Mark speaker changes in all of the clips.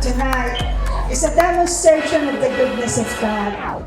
Speaker 1: tonight is a demonstration of the goodness of God.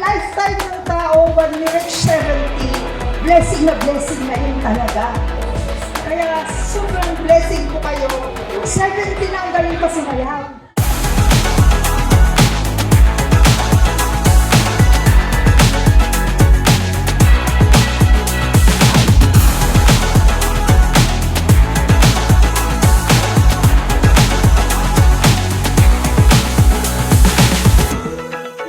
Speaker 1: Lifetime ng tao, when we reach 70, blessing na yun talaga. Kaya sobrang blessing po kayo. 70 na ang galing pa sumayaw.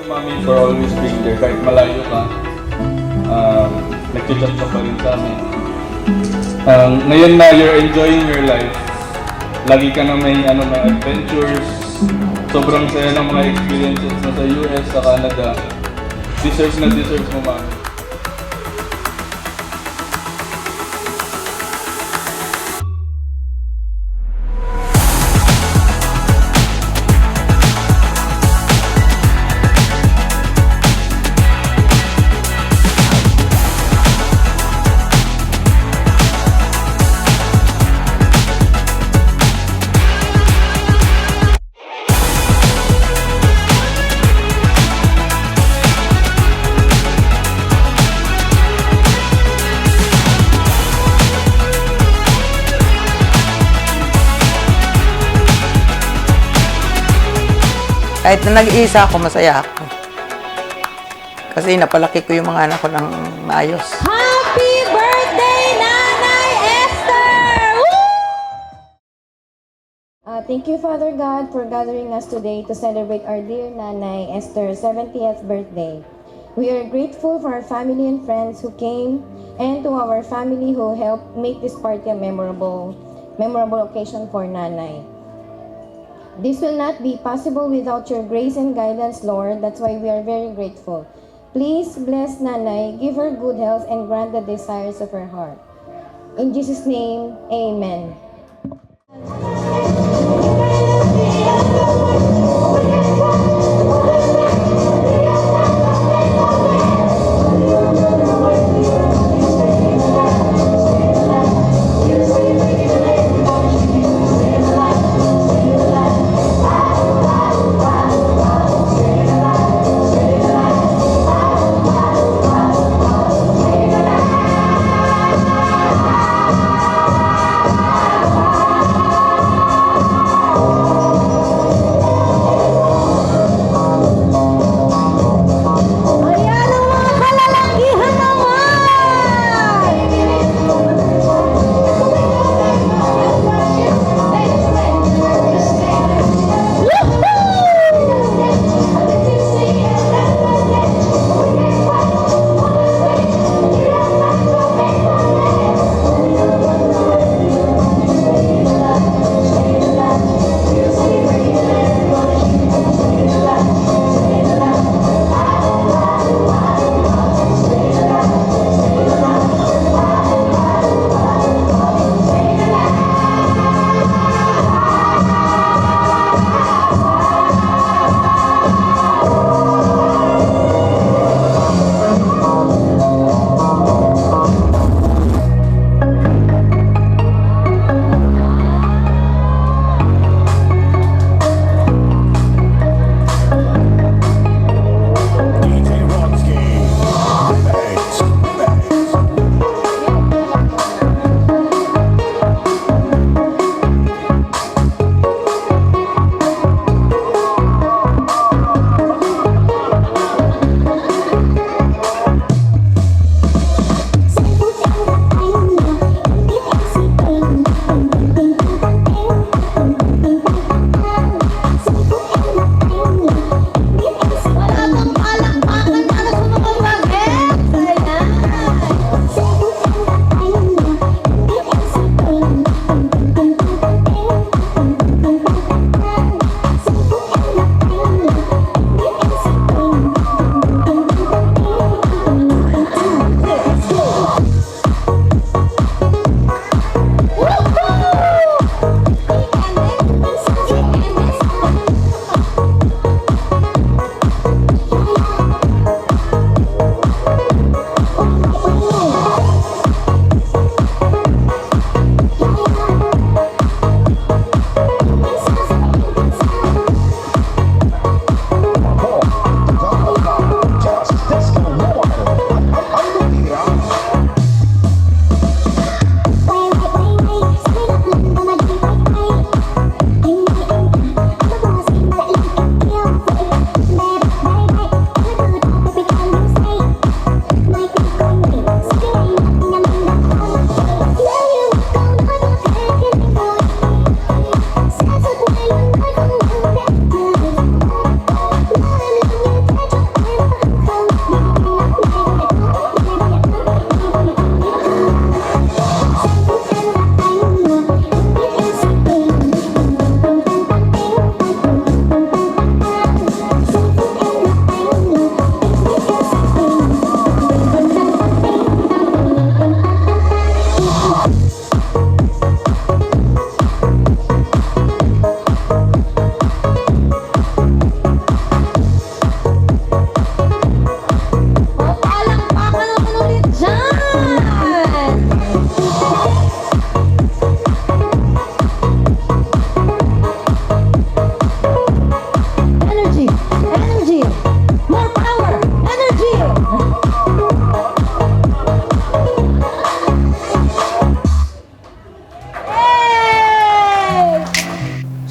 Speaker 2: Mami for always being there. Kahit malayo ka, nag-chat ka pa rin sa amin. Ngayon na you're enjoying your life, lagi ka na may adventures, sobrang saya ng mga experiences mo sa US, sa Canada. Deserves mo, Mami.
Speaker 3: Kahit na nag-iisa ako, masaya ako. Kasi napalaki ko yung mga anak ko ng maayos.
Speaker 4: Happy birthday, Nanay Esther! Thank you, Father God, for gathering us today to celebrate our dear Nanay Esther's 70th birthday. We are grateful for our family and friends who came and to our family who helped make this party a memorable occasion for Nanay. This will not be possible without your grace and guidance, Lord. That's why we are very grateful. Please bless Nanay, give her good health, and grant the desires of her heart. In Jesus' name, amen.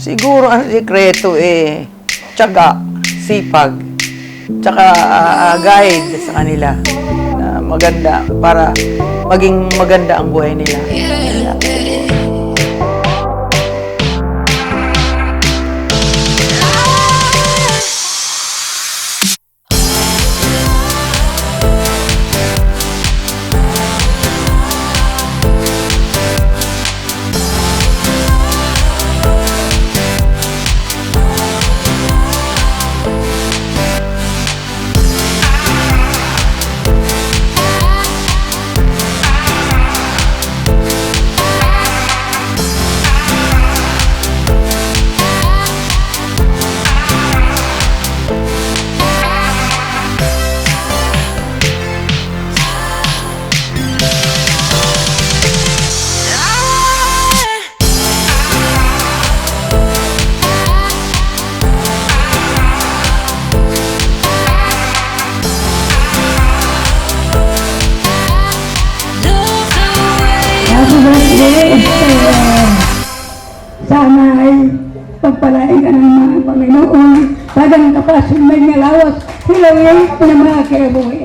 Speaker 3: Siguro ang sikreto tiyaga, sipag, tsaka guide sa kanila na maganda para maging maganda ang buhay nila.
Speaker 5: Happy birthday, Esther! Sana ay pagpalain ka ng mga Panginoon. Tagang kapasin may ngalawas. Hilawin na mga kinabuhi.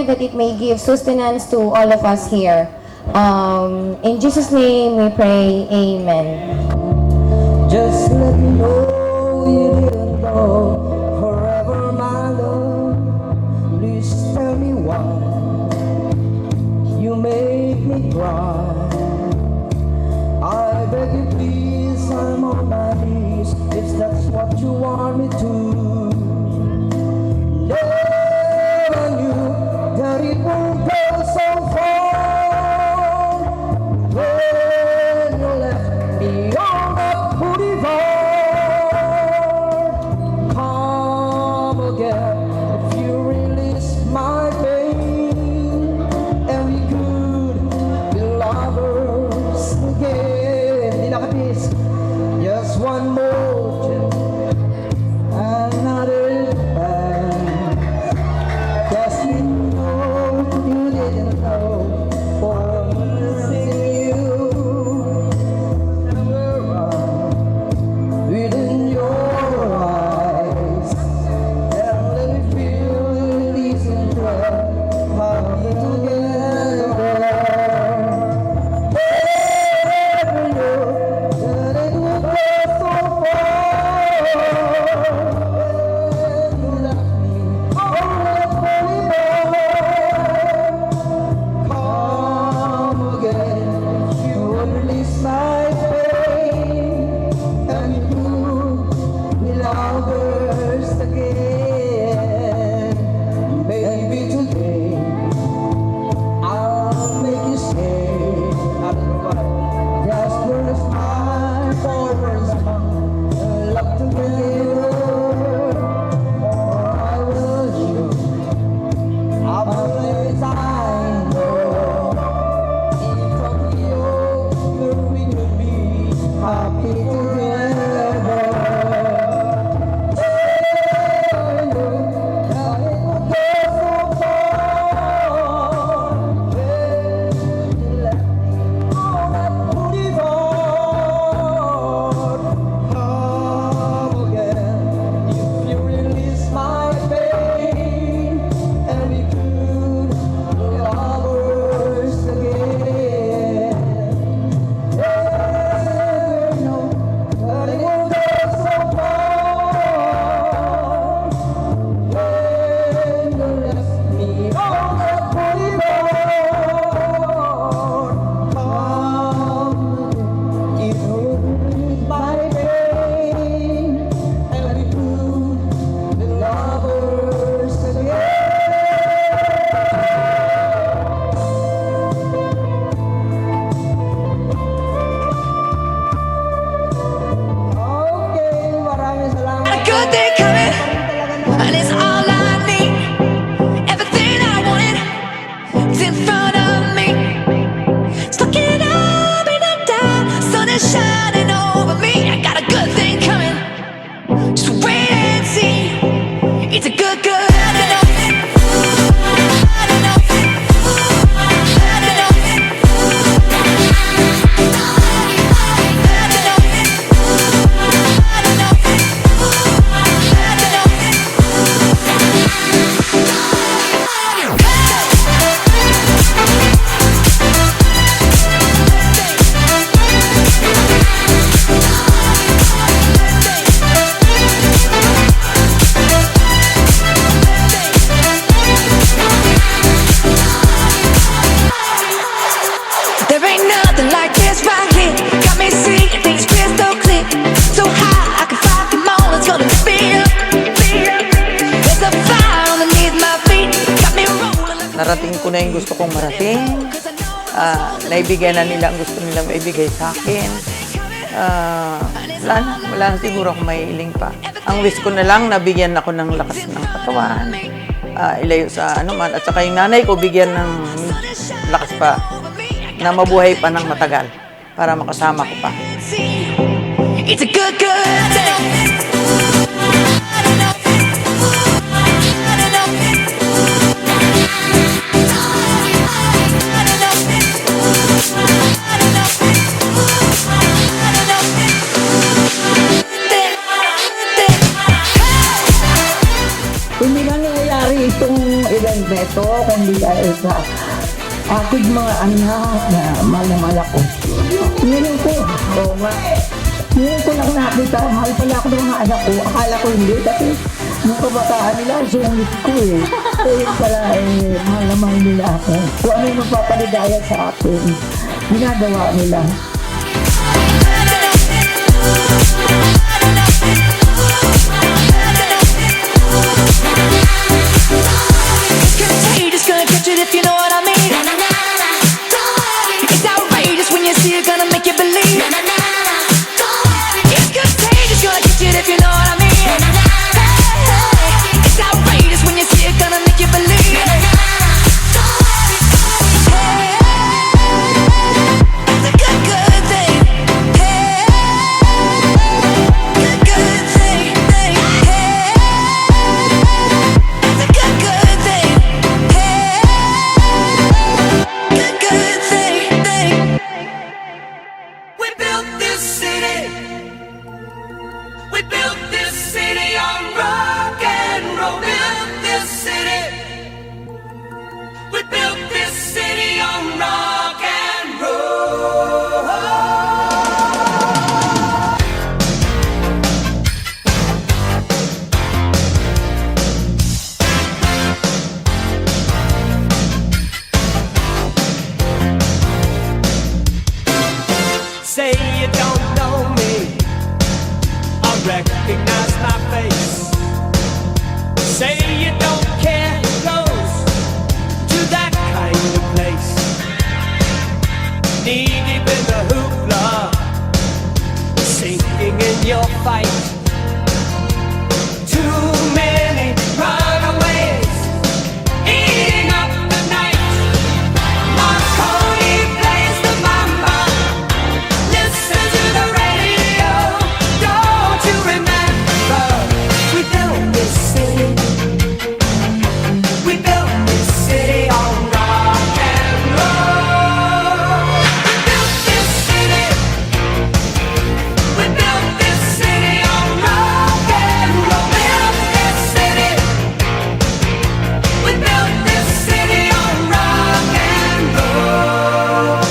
Speaker 4: that it may give sustenance to all of us here. In Jesus' name we pray, amen.
Speaker 6: Just let me know you didn't go forever, my love. Please tell me why you make me cry. I beg you, please, I'm on my knees if that's what you want me to. Never knew that it would go so far. When you left me on that boulevard, come again if you release my pain, and we could be lovers again. Di nakapis. Just one more chance, another time. Just you know you didn't know for missing you. Within your eyes, and let me feel these and happy together. Never knew that it would go so far. When you left me on that boulevard, come again, you would release my pain, and you be lovers again. Baby, today I'll make you stay. Just for a smile, for a smile, love together. I will show I believe I know. If from you, we will be happy together. Never knew that it would go so far. When you left me on that boulevard, come again if you release my pain, and we could be lovers again. Never know that it would go so far. When you left me on that boulevard, come if you release my pain, and we could be lovers again. Okay, maraming salamat.
Speaker 7: A good day coming, and it's all I need. Everything I wanted is in front of me. Stuck it up in the dark, sun is shining over me. I got a good thing coming, just wait and see. It's a good, good. I don't know. I don't know. I don't know. There ain't nothing like this right here. Got me seeing things crystal clear. So high, I can fight them all. It's gonna lift me up. There's a fire underneath my feet. Got me rolling like
Speaker 3: Narating ko na yung gusto kong marating. Naibigay na nila ang gusto nilang maibigay sa akin. Wala na siguro akong maiiling pa. Ang wish ko na lang, nabigyan ako ng lakas ng katawan. Ilayo sa anuman. At saka yung nanay ko, bigyan ng lakas pa na mabuhay pa ng matagal para makasama ko pa.
Speaker 7: it's a good, good day.
Speaker 3: Kung hindi nangyayari itong event na ito,
Speaker 5: ito, kundi dahil sa aking mga anak na mahal ako. Ngayon ko, oo nga, ngayon ko lang nakita, mahal pala ako ng mga anak ko. Akala ko hindi kasi yung kabataan nila, sungit ko eh. Kaya pala mahal na mahal nila ako. Kung ano yung magpapaligaya sa akin, ginagawa nila.
Speaker 7: Contagious, gonna catch it if you know what I mean. It's outrageous when you see it, gonna make you believe. It's contagious, gonna catch it if you know what I mean. Hey, it's outrageous when you see it, gonna make you believe. Hey, it's a good, good thing. Hey, good, good thing. Hey, it's a good, good thing. Hey, good, good thing. We built this city. We built this city on rock and roll. Built this city. We built this city on rock and roll.
Speaker 6: Say you don't know me, I recognize my face. Say you don't care who goes to that kind of place. Knee deep in the hoopla, sinking in your fight. Too many runaways, eating up the night. Marconi plays the mama. Listen to the radio. Don't you remember? We built this city. We built this city on rock and roll. We built this city. We built this city on rock and roll. Built this city. We built this city on rock and roll.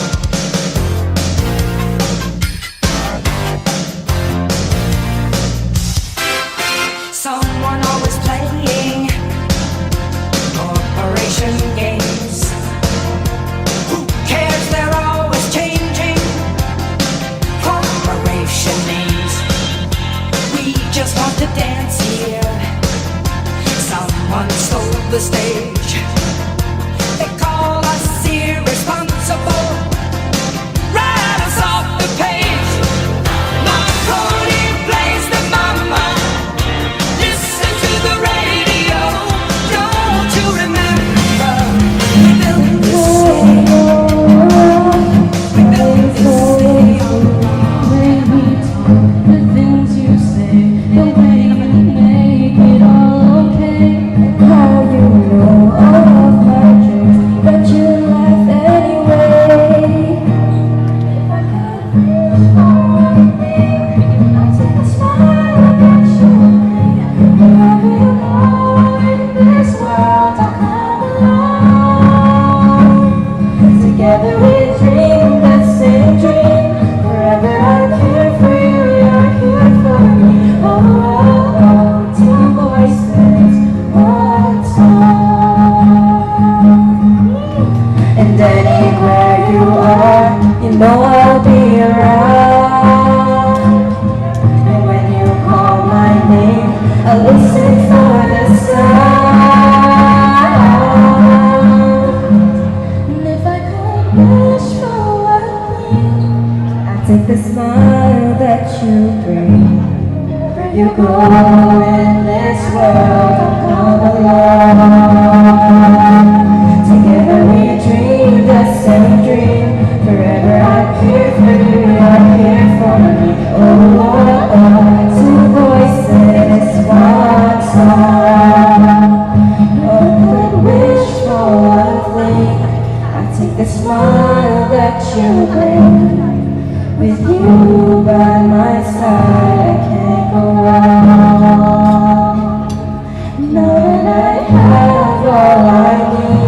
Speaker 6: Someone always playing corporation games. Who cares? They're always changing corporation names. We just want to dance here. Someone stole the stage. They call us irresponsible. Write us off the page. Marconi plays the mama. Listen to the radio. Don't you remember? We built this city. We built this city.
Speaker 4: The things you say, the way you make it all okay. How you know all of my jokes, but you laugh anyway. If I could wish for one thing, I'd take a smile that you bring. Wherever you go in this world, I'll come along. Together we dream the same dream. Forever I'm here for you, you're here for me. Oh, oh, oh, two voices, one song. And anywhere you are, you know I'll be around. And when you call my name, I'll listen for the sound. And if I could wish for one thing, I'd take the smile that you bring. Where you go in this world, I'll come along. Together we dream the same dream. Forever I'm here for you, you're here for me. Oh, oh, oh, two voices, one song. Oh, I could wish for one thing. I'd take the smile that you bring. With you by my side, I can't go wrong. Now that I have all I need.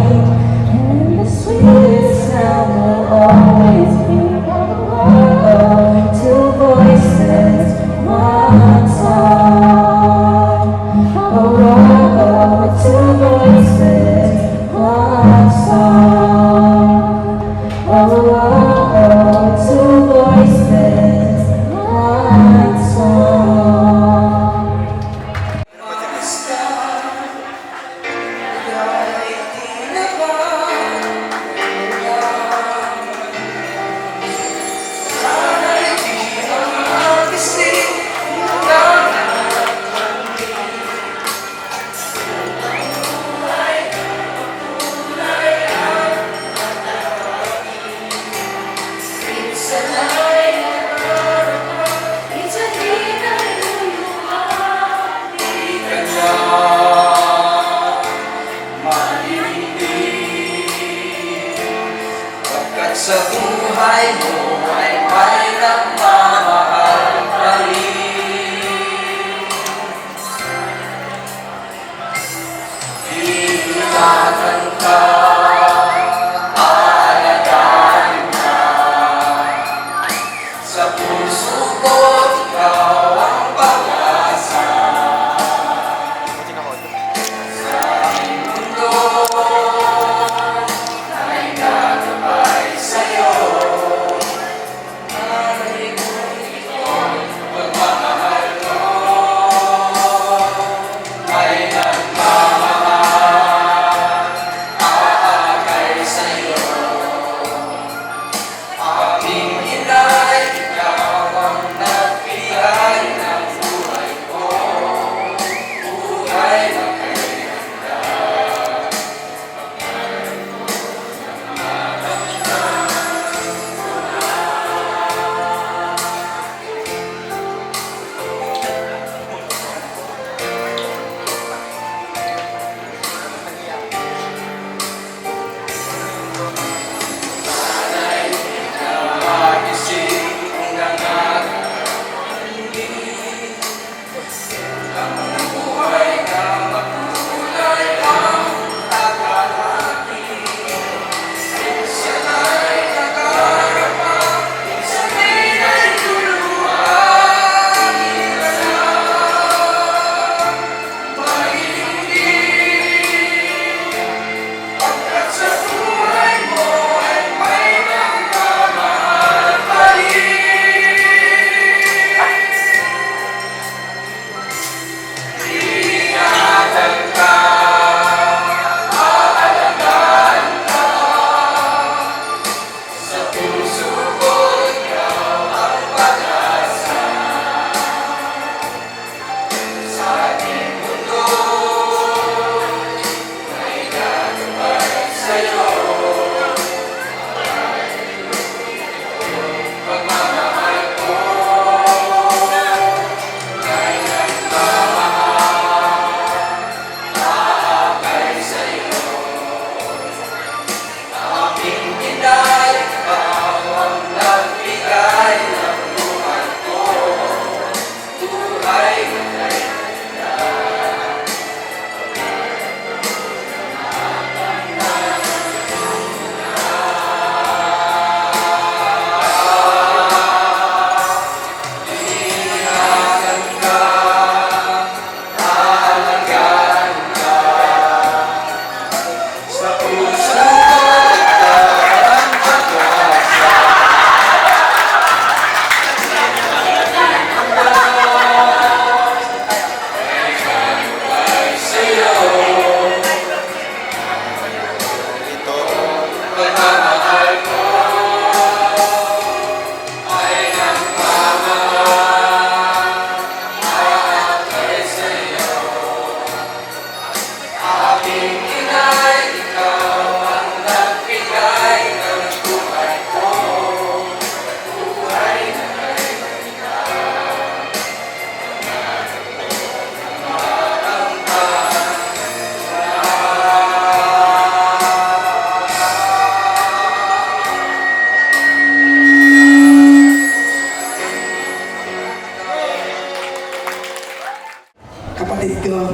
Speaker 8: Kapatid ko,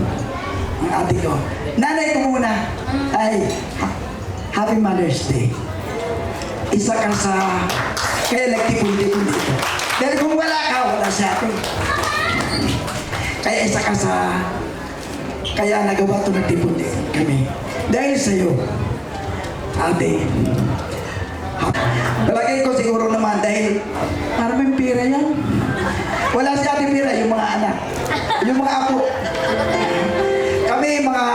Speaker 8: ang ate ko. Nanay ko muna ay Happy Mother's Day. Isa ka sa kaya nagtipon-tipon dito. Dahil kung wala ka, wala si ate. Kaya isa ka sa kaya nagawa ito nagtipon din kami. Dahil sa'yo, ate. Palagay ko siguro naman dahil parang may pira yan. Wala si ate pira, yung mga anak. Yung mga apo. Kami mga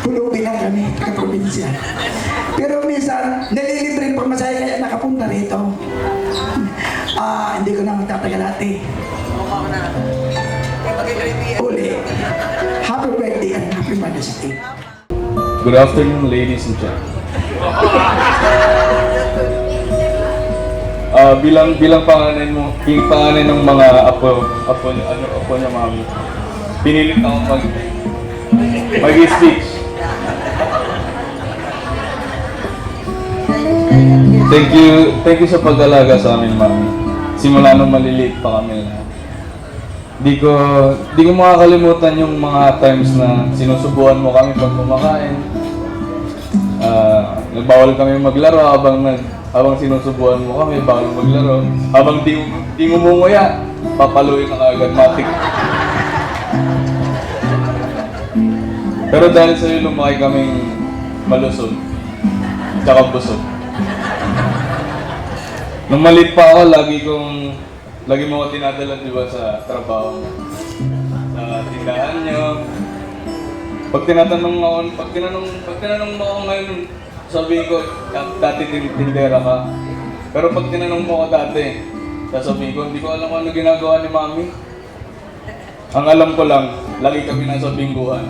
Speaker 8: pulubi lang kami, kaprobinsya. Pero minsan, nalilibre pa masaya kaya nakapunta rito. Hindi ko na magtatagal ate. Uli. Happy birthday and happy Mother's Day.
Speaker 2: Good afternoon, ladies and gentlemen. Bilang panganay ng mga apo niya mami. Pinilit ako mag-speech. Thank you sa pag-alaga sa amin, mami. Simula nung maliliit pa kami. Di ko makakalimutan yung mga times na sinusubuan mo kami pag kumakain. Nagbawal kami maglaro Habang sinusubuan mo kami bago maglaro, habang di ngumunguya, papaluin na agad matik. Pero dahil sa'yo lumaki kaming malusog, tsaka busog. Nung maliit pa ako, lagi mo ako tinadala, di ba, sa trabaho, sa tindahan niyo. Pag tinanong mo ako ngayon, sabihin ko, dati tindera ka. Pero pag tinanong mo ako dati, sasabihin ko, hindi ko alam kung ano ginagawa ni Mami. Ang alam ko lang, lagi kami nasa bingguhan.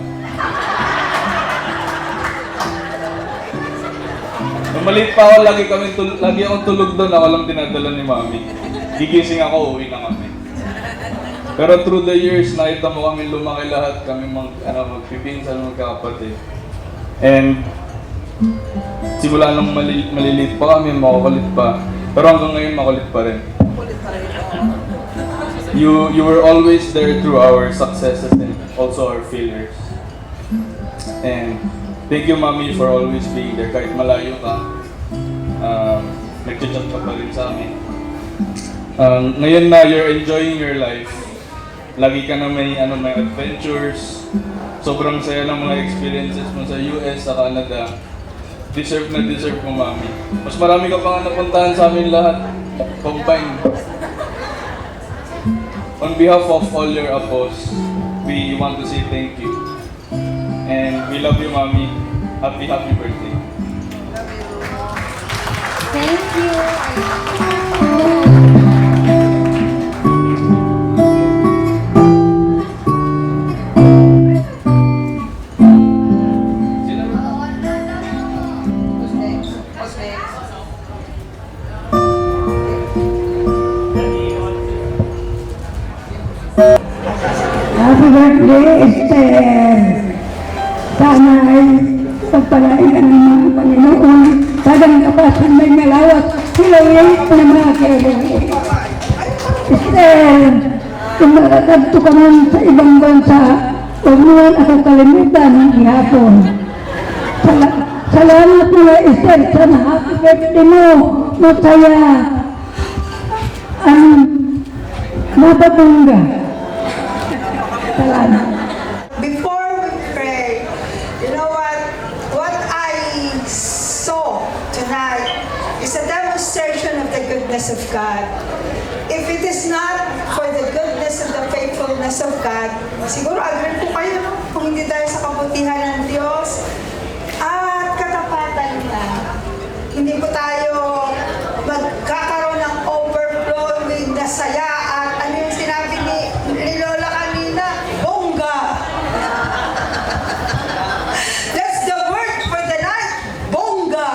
Speaker 2: Nung maliit pa ako, lagi akong tulog doon, ako lang dinadala ni Mami. Gigising ako, uwi na kami. Pero through the years, nakita mo kami lumaki lahat, kami magpipinsan, magkakapatid. And simula nung maliliit pa kami, makukulit pa. Pero hanggang ngayon, makulit pa rin. You were always there through our successes and also our failures. And thank you, Mami, for always being there. Kahit malayo ka, nag-chat ka pa rin sa amin. Ngayon na you're enjoying your life, lagi ka na may adventures, sobrang saya ng mga experiences mo sa US, sa Canada. Deserve mo, Mami. Mas marami ka pang napuntahan sa amin lahat. Combine. On behalf of all your apos, we want to say thank you. And we love you, Mami. Happy birthday.
Speaker 4: Thank you.
Speaker 5: Happy birthday, Esther! Sana ay pagpalain ka ng mga Panginoon. Sagang kapasan may malawat, hilawin na mga kailangan. Esther, kung nakakadto ka man sa ibang bansa, huwag mo man ako kalimutan ng ihapon. Salamat mga Esther, sana happy birthday mo, masaya, ang mapabungga. Salamat.
Speaker 1: Before we pray, you know what I saw tonight is a demonstration of the goodness of God. If it is not for the goodness and the faithfulness of God, siguro agree po kayo, no? Kung hindi dahil sa kabutihan ng Diyos at katapatan niya, hindi po tayo magkakaroon ng overflowing na saya at ano yung sinabi ni Lola kanina, bongga. That's the word for the night, bongga.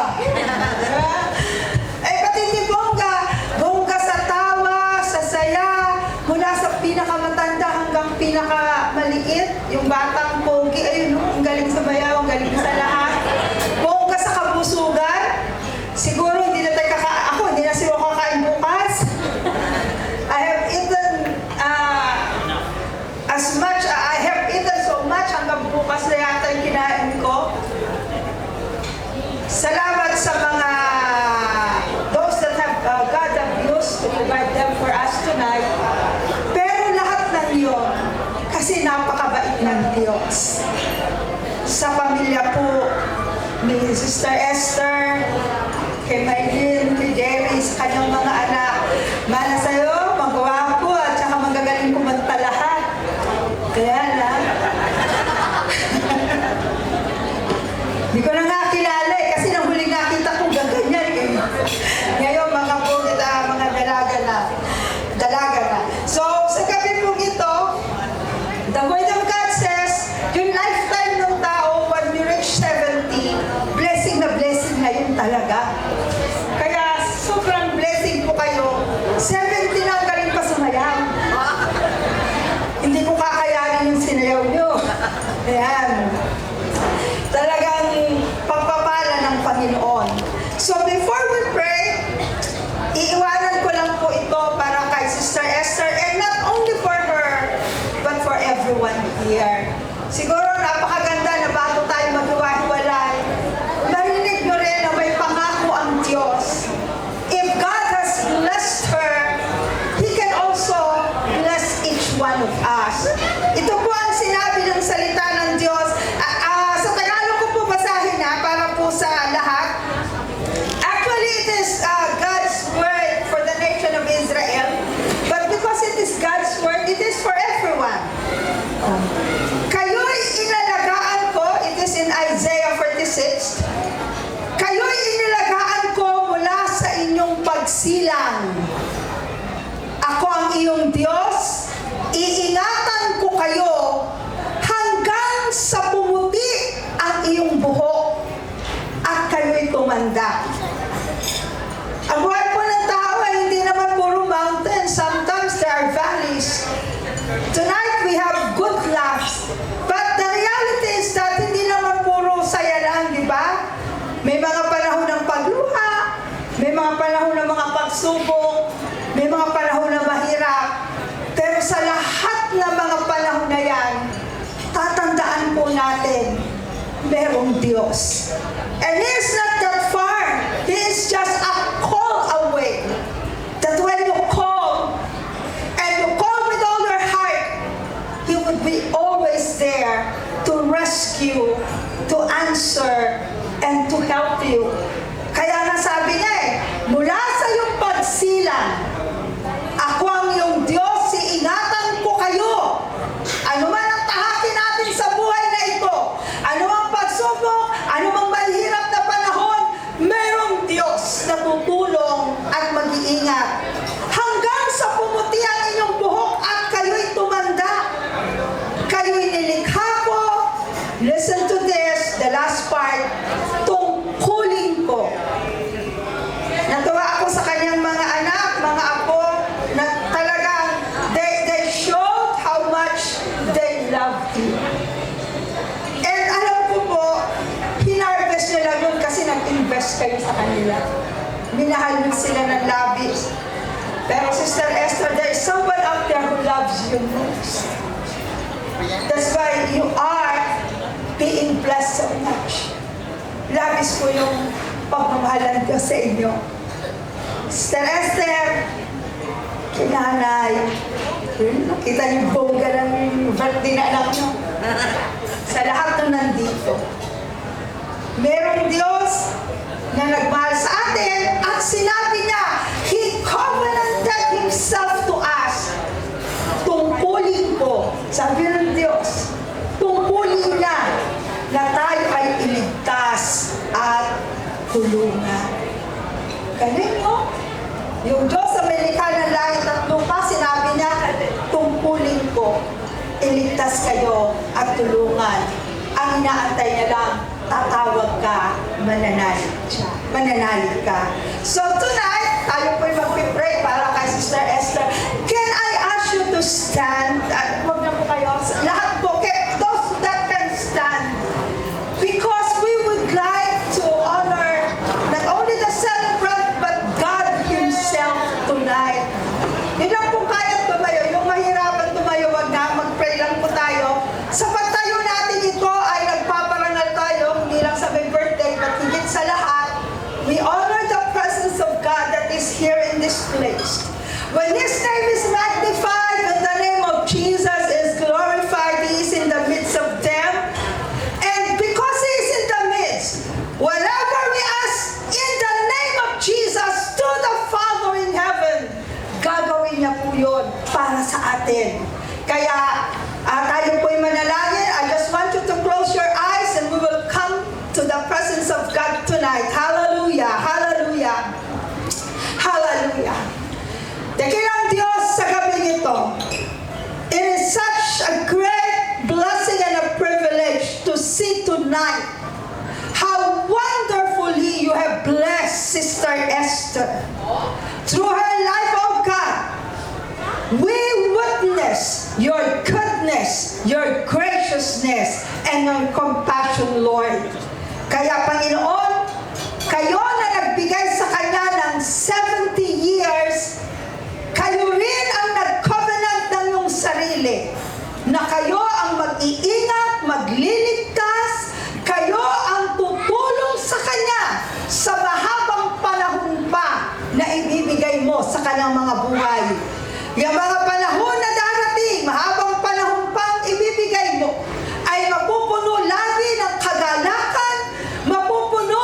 Speaker 1: Eh, pati hindi bongga. Bongga sa tawa, sa saya, mula sa pinakamatanda hanggang pinakamaliit, yung batang pogi, ayun, no? Ang galing sa bayaw, ang galing sa lahat. Bongga sa kabusugan. Siguro hindi na tayo hindi na sila kakain bukas. I have eaten I have eaten so much hanggang bukas na yata yung kinain ko. Salamat sa mga those that have God have used to provide them for us tonight. Pero lahat ng yun, kasi napakabait ng Diyos. Sa pamilya po ni Sister Esther, kay Maylin, kay Jerry, sa kanyang mga anak. Mana sa'yo, magwapo at saka magagaling kumanta lahat. Kaya na. Hindi ko na nga kilala eh, kasi nang huling nakita ko gaganyan eh. Ngayon, mga dalaga na. So, sa gabi po ito, the Word of God says, yung lifetime ng tao, when you reach 70, blessing na yun talaga. Kaya sobrang blessing po kayo. 70 na ang galing pa sumayaw. Hindi ko kakayanin yung sinayaw nyo. Ayan. Talagang pagpapala ng Panginoon. So before we pray, iiwanan ko lang po ito para kay Sister Esther and not only for her, but for everyone here. Siguro napakaganda na bago tayo maghiwa-hiwalay, marinig nyo rin na may pangako ang Diyos ang iyong Diyos, iingatan ko kayo hanggang sa pumuti ang iyong buhok at kayo'y tumanda. Ang buhay po ng tao ay hindi naman puro mountains. Sometimes there are valleys. Tonight we have good laughs. But the reality is that hindi naman puro saya lang, di ba? May mga panahon ng pagluha, may mga panahon ng mga pagsubok, may mga panahon na mahirap. Pero sa lahat ng mga panahon na yan, tatandaan po natin, merong Diyos. And He is not that far. He is just a call away. That when you call, and you call with all your heart, He would be always there to rescue, to answer, and to help you. Kaya nga sabi niya mula sa iyong pagsilang, ako ang iyong Diyos, iingatan ko kayo. Ano man ang tahakin natin sa buhay na ito, ano ang pagsubok, ano mang mahirap na panahon, merong Diyos na tutulong at mag-iingat. Hanggang sa pumuti ang inyong buhok at kayo'y tumanda. Kayo'y nilikha ko. Listen to this, the last part. Tungkulin ko. Natuwa ako sa kanyang mga anak, mga apo, na talagang they showed how much they loved you. And alam ko po, hinarvest nila yun kasi nag-invest kayo sa kanila. Minahal niyo sila ng labis. Pero Sister Esther, there is someone out there who loves you most. That's why you are being blessed so much. Labis po yung pagmamahalan ko sa inyo. Sister Esther, kinanay, nakita niyo bongga ng birthday na anak niyo. Sa lahat ng nandito, merong Diyos na nagmahal sa atin at sinabi niya, He covenanted Himself to us. Tungkulin ko, sabi ng Diyos, tungkulin niya na tayo ay iligtas at tulungan. Galing mo? Yung Diyos sa Amerika ng langit at lupa, sinabi niya, tungkulin ko, iligtas kayo at tulungan. Ang inaantay niya lang, tatawag ka, mananalig ka. So tonight, tayo po'y magpipray para kay Sister Esther. Can I ask you to stand? Huwag na po kayo. Lahat po, those that can stand. Because we would like to honor not only the celebrant, but God Himself tonight. Yun lang po kaya tumayo. Yung mahirapan tumayo, wag na, mag-pray lang po tayo. Sa pagtayo natin ito ay nagpaparangal tayo, hindi lang sa may birthday, but higit sa lahat, we honor the presence of God that is here in this place. When His name is magnified, when the name of Jesus is glorified, He is in the midst of them. And because He is in the midst, whatever we ask in the name of Jesus to the Father in heaven, gagawin niya po yun para sa atin. Kaya tayo po'y manalangin. I just want you to close your eyes and we will come to the presence of God tonight. Hallelujah! Hallelujah! Hallelujah! Dakilang Diyos sa gabi ito, it is such a great blessing and a privilege to see tonight how wonderfully you have blessed Sister Esther. Through her life, oh God, we witness your goodness, your graciousness, and your compassion, Lord. Kaya, Panginoon, kayo na nagbigay sa kanya ng 70 years, kayo rin ang nag-covenant ng iyong sarili na kayo ang mag-iingat, magliligtas, kayo ang tutulong sa kanya sa mahabang panahon pa na ibibigay mo sa kanyang mga buhay. Yung mga panahon na darating, mahabang panahon pang ibibigay mo, ay mapupuno lagi ng kagalakan, mapupuno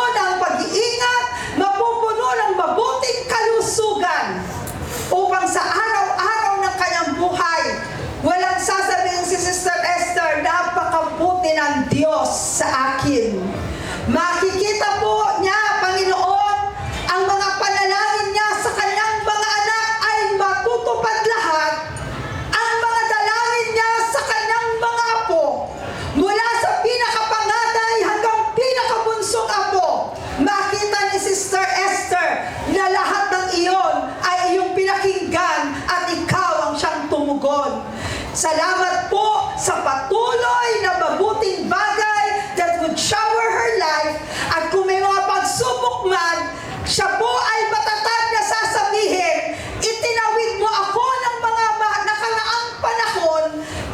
Speaker 1: Salamat po sa patuloy na mabuting bagay that would shower her life. At kung may mga pagsubok man, siya po ay matatag na sasabihin, itinawid mo ako ng mga nakaraang panahon,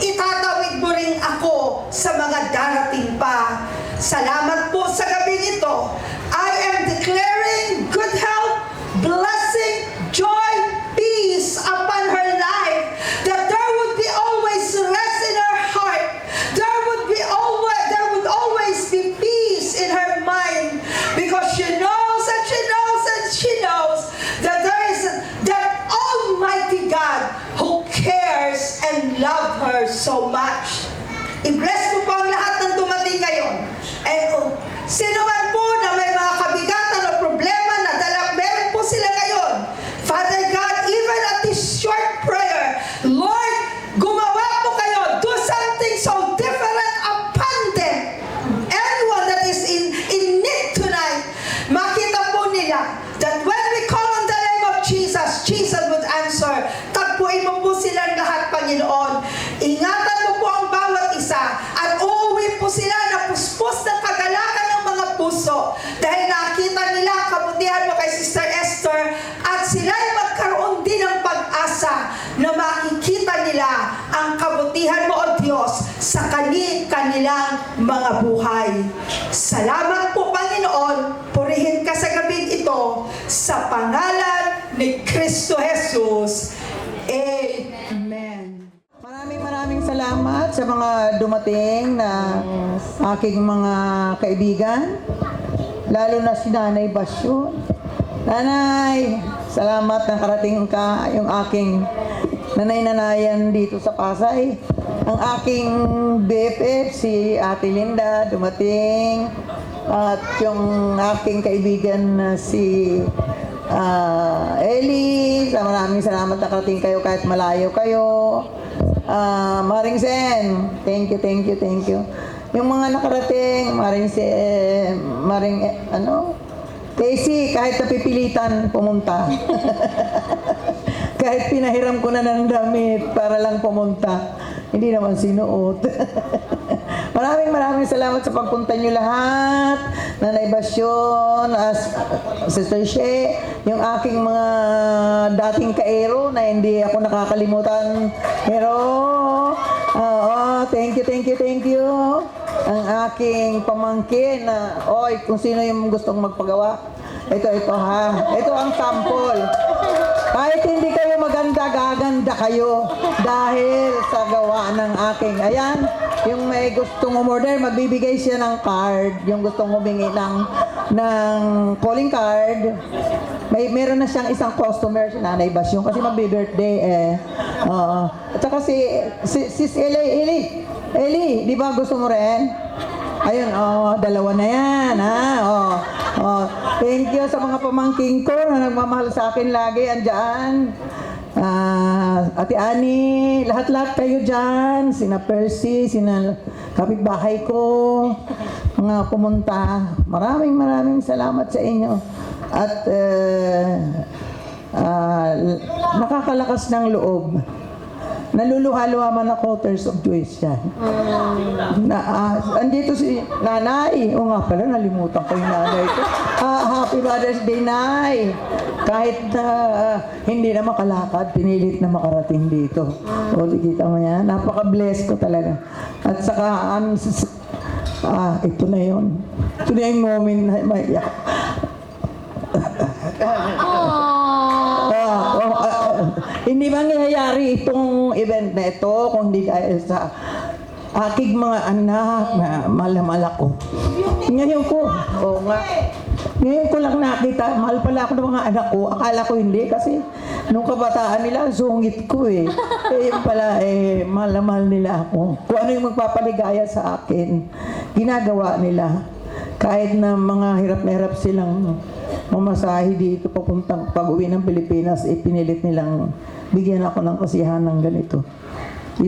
Speaker 1: itatawid mo rin ako sa mga darating pa. Salamat po sa gabing ito. I am declaring good health, blessing, joy, peace upon her life. That there would be always rest in her heart. There would always be peace in her mind. Because she knows and she knows and she knows that there is that Almighty God who cares and loves her so much. I-bless mo po ang lahat ng dumating ngayon. And sino man po na may mga kabigatan o problema na meron po sila ngayon. Father God, even at this short prayer, Lord, gumawa po kayo. Do something so different upon them. Anyone that is in need tonight, makita po nila that when we call on the name of Jesus, Jesus would answer. Tagpuin mo po silang lahat, Panginoon. Ingatan mo po ang bawat isa at uuwi po sila na puspos ng kagalakan ng mga puso dahil nakita nila ang kabutihan mo kay Sister Esther at sila'y magkaroon din ng pag-asa na makikita nila ang kabutihan mo, O Diyos, sa kanilang mga buhay. Salamat po, Panginoon. Purihin ka sa gabing ito sa pangalan ni Kristo Jesus. Amen.
Speaker 3: Maraming salamat sa mga dumating na aking mga kaibigan, lalo na si Nanay Basyo. Nanay, salamat na karating ka, yung aking nanay-nanayan dito sa Pasay. Ang aking BFF, si Ate Linda, dumating. At yung aking kaibigan na si Ellie, maraming salamat na karating kayo kahit malayo kayo. Maring Sen, thank you. Yung mga nakarating, Casey, kahit napipilitan pumunta. Kahit pinahiram ko na ng damit para lang pumunta, hindi naman sinuot. Maraming salamat sa pagpunta nyo lahat. Nanay Basyon, Sister She, yung aking mga dating kaero na hindi ako nakakalimutan. Pero, thank you. Ang aking pamangkin na, kung sino yung gustong magpagawa. Ito ha. Ito ang sample. Kahit hindi kayo maganda, gaganda kayo dahil sa gawa ng aking. Ayan, yung may gustong umorder, magbibigay siya ng card. Yung gustong humingi ng calling card. Meron na siyang isang customer, si Nanay Basyon, kasi magbi-birthday At saka si Eli, di ba gusto mo rin? Ayun, dalawa na yan, thank you sa mga pamangking ko na nagmamahal sa akin lagi, andyan. Ate Ani, lahat-lahat kayo dyan, sina Percy, sina kapitbahay ko, mga pumunta. Maraming salamat sa inyo. At nakakalakas ng loob. Naluluha-luha man ako, tears of joy siya. Andito si Nanay. O nga pala, nalimutan ko yung nanay ko. Happy Mother's Day, Nay. Kahit hindi na makalakad, pinilit na makarating dito. O, kita mo yan. Napaka-bless ko talaga. At saka, ito na yun. Ito na yung moment na maiyak. Hindi mangyayari itong event na ito kung hindi dahil sa aking mga anak na mahal ako. Ngayon ko lang nakita, mahal pala ako ng mga anak ko. Akala ko hindi kasi nung kabataan nila, sungit ko yun pala, mahal na mahal nila ako. Kung ano yung magpapaligaya sa akin, ginagawa nila. Kahit na mga hirap na hirap silang mamasahe dito papuntang pag-uwi ng Pilipinas, pinilit nilang bigyan ako ng kasiyahan ng ganito.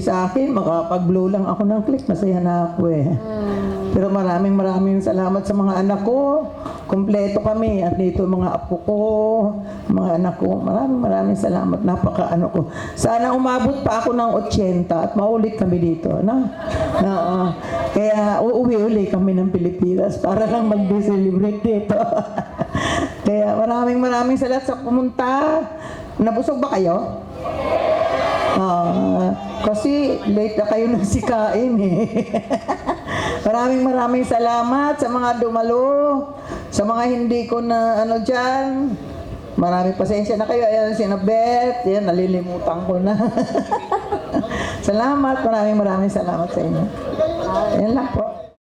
Speaker 3: Sa akin, makapag-blow lang ako ng click, masaya na ako Pero maraming salamat sa mga anak ko.
Speaker 5: kumpleto kami. At dito mga apo ko, mga anak ko. Maraming salamat. Napaka ano ko. Sana umabot pa ako ng 80 at maulit kami dito. Kaya uuwi uli kami ng Pilipinas para lang mag-celebrate dito. Kaya maraming salamat sa pumunta. Nabusog ba kayo? Kasi late na kayo nagsikain eh. maraming salamat sa mga dumalo, sa mga hindi ko na ano dyan. Maraming pasensya na kayo. Ayan si Beth, yan, nalilimutan ko na. Salamat, maraming salamat sa inyo. Ayan lang po.